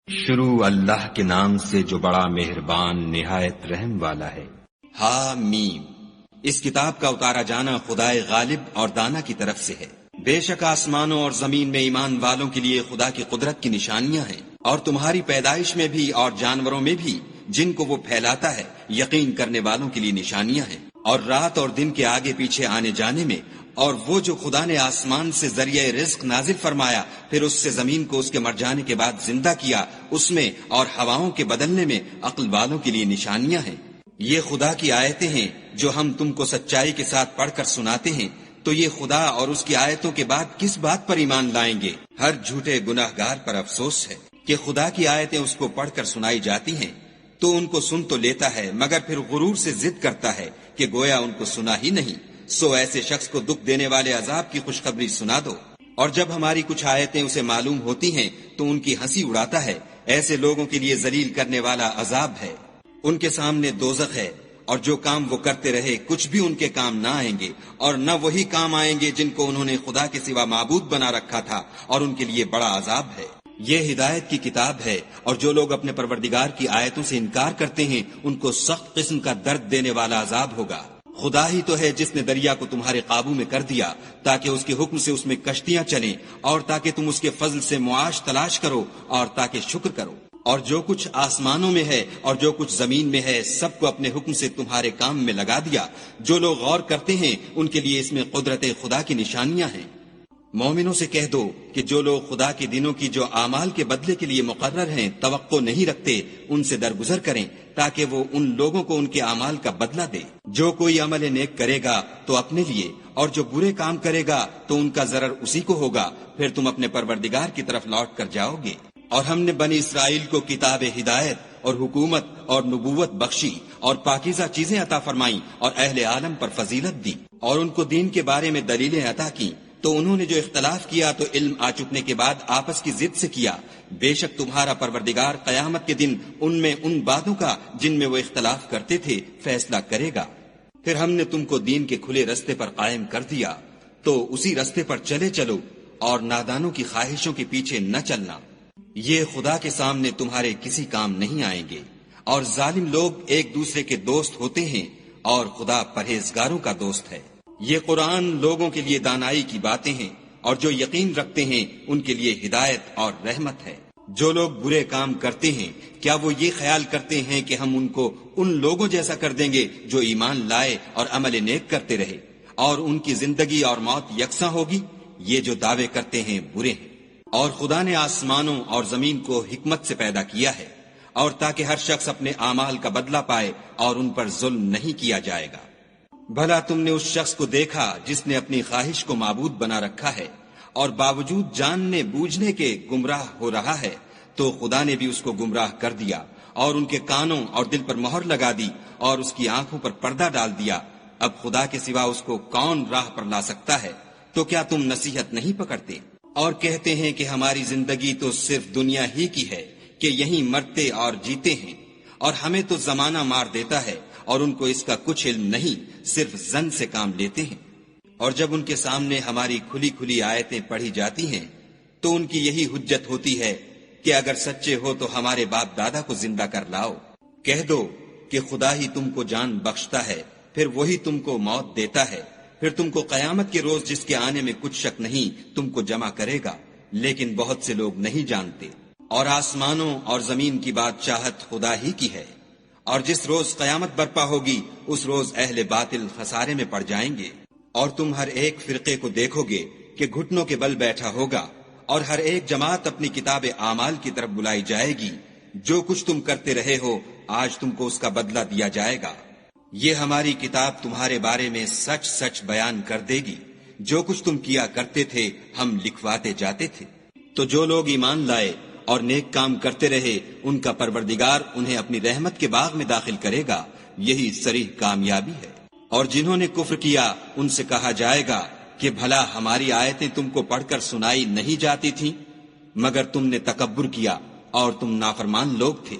شروع اللہ کے نام سے جو بڑا مہربان نہایت رحم والا ہے۔ حامیم، اس کتاب کا اتارا جانا خدائے غالب اور دانا کی طرف سے ہے۔ بے شک آسمانوں اور زمین میں ایمان والوں کے لیے خدا کی قدرت کی نشانیاں ہیں، اور تمہاری پیدائش میں بھی اور جانوروں میں بھی جن کو وہ پھیلاتا ہے یقین کرنے والوں کے لیے نشانیاں ہیں، اور رات اور دن کے آگے پیچھے آنے جانے میں، اور وہ جو خدا نے آسمان سے ذریعہ رزق نازل فرمایا پھر اس سے زمین کو اس کے مر جانے کے بعد زندہ کیا، اس میں اور ہواؤں کے بدلنے میں عقل والوں کے لیے نشانیاں ہیں۔ یہ خدا کی آیتیں ہیں جو ہم تم کو سچائی کے ساتھ پڑھ کر سناتے ہیں، تو یہ خدا اور اس کی آیتوں کے بعد کس بات پر ایمان لائیں گے؟ ہر جھوٹے گناہگار پر افسوس ہے کہ خدا کی آیتیں اس کو پڑھ کر سنائی جاتی ہیں تو ان کو سن تو لیتا ہے مگر پھر غرور سے ضد کرتا ہے کہ گویا ان کو سنا ہی نہیں۔ سو ایسے شخص کو دکھ دینے والے عذاب کی خوشخبری سنا دو، اور جب ہماری کچھ آیتیں اسے معلوم ہوتی ہیں تو ان کی ہنسی اڑاتا ہے۔ ایسے لوگوں کے لیے ذلیل کرنے والا عذاب ہے، ان کے سامنے دوزخ ہے، اور جو کام وہ کرتے رہے کچھ بھی ان کے کام نہ آئیں گے، اور نہ وہی کام آئیں گے جن کو انہوں نے خدا کے سوا معبود بنا رکھا تھا، اور ان کے لیے بڑا عذاب ہے۔ یہ ہدایت کی کتاب ہے، اور جو لوگ اپنے پروردگار کی آیتوں سے انکار کرتے ہیں ان کو سخت قسم کا درد دینے والا عذاب ہوگا۔ خدا ہی تو ہے جس نے دریا کو تمہارے قابو میں کر دیا تاکہ اس کے حکم سے اس میں کشتیاں چلیں، اور تاکہ تم اس کے فضل سے معاش تلاش کرو، اور تاکہ شکر کرو۔ اور جو کچھ آسمانوں میں ہے اور جو کچھ زمین میں ہے سب کو اپنے حکم سے تمہارے کام میں لگا دیا۔ جو لوگ غور کرتے ہیں ان کے لیے اس میں قدرت خدا کی نشانیاں ہیں۔ مومنوں سے کہہ دو کہ جو لوگ خدا کے دنوں کی جو اعمال کے بدلے کے لیے مقرر ہیں توقع نہیں رکھتے ان سے درگزر کریں تاکہ وہ ان لوگوں کو ان کے اعمال کا بدلہ دے۔ جو کوئی عمل نیک کرے گا تو اپنے لیے، اور جو برے کام کرے گا تو ان کا ضرر اسی کو ہوگا، پھر تم اپنے پروردگار کی طرف لوٹ کر جاؤ گے۔ اور ہم نے بنی اسرائیل کو کتاب ہدایت اور حکومت اور نبوت بخشی اور پاکیزہ چیزیں عطا فرمائیں اور اہل عالم پر فضیلت دی، اور ان کو دین کے بارے میں دلیلیں عطا کی، تو انہوں نے جو اختلاف کیا تو علم آ چکنے کے بعد آپس کی ضد سے کیا۔ بے شک تمہارا پروردگار قیامت کے دن ان میں ان باتوں کا جن میں وہ اختلاف کرتے تھے فیصلہ کرے گا۔ پھر ہم نے تم کو دین کے کھلے رستے پر قائم کر دیا، تو اسی رستے پر چلے چلو اور نادانوں کی خواہشوں کے پیچھے نہ چلنا۔ یہ خدا کے سامنے تمہارے کسی کام نہیں آئیں گے، اور ظالم لوگ ایک دوسرے کے دوست ہوتے ہیں اور خدا پرہیزگاروں کا دوست ہے۔ یہ قرآن لوگوں کے لیے دانائی کی باتیں ہیں، اور جو یقین رکھتے ہیں ان کے لیے ہدایت اور رحمت ہے۔ جو لوگ برے کام کرتے ہیں کیا وہ یہ خیال کرتے ہیں کہ ہم ان کو ان لوگوں جیسا کر دیں گے جو ایمان لائے اور عمل نیک کرتے رہے، اور ان کی زندگی اور موت یکساں ہوگی؟ یہ جو دعوے کرتے ہیں برے ہیں۔ اور خدا نے آسمانوں اور زمین کو حکمت سے پیدا کیا ہے، اور تاکہ ہر شخص اپنے اعمال کا بدلہ پائے اور ان پر ظلم نہیں کیا جائے گا۔ بھلا تم نے اس شخص کو دیکھا جس نے اپنی خواہش کو معبود بنا رکھا ہے اور باوجود جاننے بوجھنے کے گمراہ ہو رہا ہے، تو خدا نے بھی اس کو گمراہ کر دیا اور ان کے کانوں اور دل پر مہر لگا دی اور اس کی آنکھوں پر پردہ ڈال دیا۔ اب خدا کے سوا اس کو کون راہ پر لا سکتا ہے؟ تو کیا تم نصیحت نہیں پکڑتے؟ اور کہتے ہیں کہ ہماری زندگی تو صرف دنیا ہی کی ہے، کہ یہیں مرتے اور جیتے ہیں، اور ہمیں تو زمانہ مار دیتا ہے، اور ان کو اس کا کچھ علم نہیں، صرف ظن سے کام لیتے ہیں۔ اور جب ان کے سامنے ہماری کھلی کھلی آیتیں پڑھی جاتی ہیں تو ان کی یہی حجت ہوتی ہے کہ اگر سچے ہو تو ہمارے باپ دادا کو زندہ کر لاؤ۔ کہہ دو کہ خدا ہی تم کو جان بخشتا ہے، پھر وہی تم کو موت دیتا ہے، پھر تم کو قیامت کے روز جس کے آنے میں کچھ شک نہیں تم کو جمع کرے گا، لیکن بہت سے لوگ نہیں جانتے۔ اور آسمانوں اور زمین کی بادشاہت خدا ہی کی ہے، اور جس روز قیامت برپا ہوگی اس روز اہل باطل خسارے میں پڑ جائیں گے۔ اور تم ہر ایک فرقے کو دیکھو گے کہ گھٹنوں کے بل بیٹھا ہوگا، اور ہر ایک جماعت اپنی کتاب اعمال کی طرف بلائی جائے گی۔ جو کچھ تم کرتے رہے ہو آج تم کو اس کا بدلہ دیا جائے گا۔ یہ ہماری کتاب تمہارے بارے میں سچ سچ بیان کر دے گی، جو کچھ تم کیا کرتے تھے ہم لکھواتے جاتے تھے۔ تو جو لوگ ایمان لائے اور نیک کام کرتے رہے ان کا پروردگار انہیں اپنی رحمت کے باغ میں داخل کرے گا، یہی صریح کامیابی ہے۔ اور جنہوں نے کفر کیا ان سے کہا جائے گا کہ بھلا ہماری آیتیں تم کو پڑھ کر سنائی نہیں جاتی تھیں، مگر تم نے تکبر کیا اور تم نافرمان لوگ تھے۔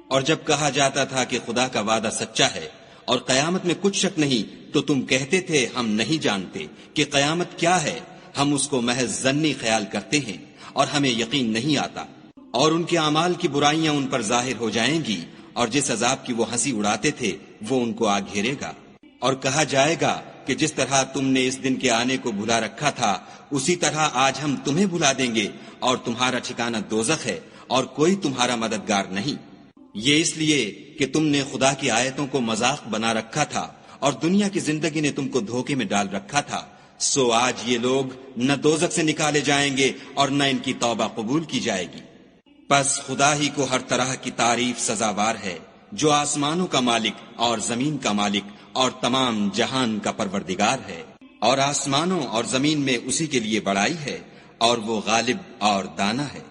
اور جب کہا جاتا تھا کہ خدا کا وعدہ سچا ہے اور قیامت میں کچھ شک نہیں، تو تم کہتے تھے ہم نہیں جانتے کہ قیامت کیا ہے، ہم اس کو محض ظنی خیال کرتے ہیں اور ہمیں یقین نہیں آتا۔ اور ان کے اعمال کی برائیاں ان پر ظاہر ہو جائیں گی، اور جس عذاب کی وہ ہنسی اڑاتے تھے وہ ان کو آ گھیرے گا۔ اور کہا جائے گا کہ جس طرح تم نے اس دن کے آنے کو بھلا رکھا تھا اسی طرح آج ہم تمہیں بھلا دیں گے، اور تمہارا ٹھکانہ دوزخ ہے اور کوئی تمہارا مددگار نہیں۔ یہ اس لیے کہ تم نے خدا کی آیتوں کو مذاق بنا رکھا تھا اور دنیا کی زندگی نے تم کو دھوکے میں ڈال رکھا تھا، سو آج یہ لوگ نہ دوزخ سے نکالے جائیں گے اور نہ ان کی توبہ قبول کی جائے گی۔ بس خدا ہی کو ہر طرح کی تعریف سزاوار ہے، جو آسمانوں کا مالک اور زمین کا مالک اور تمام جہان کا پروردگار ہے، اور آسمانوں اور زمین میں اسی کے لیے بڑائی ہے، اور وہ غالب اور دانا ہے۔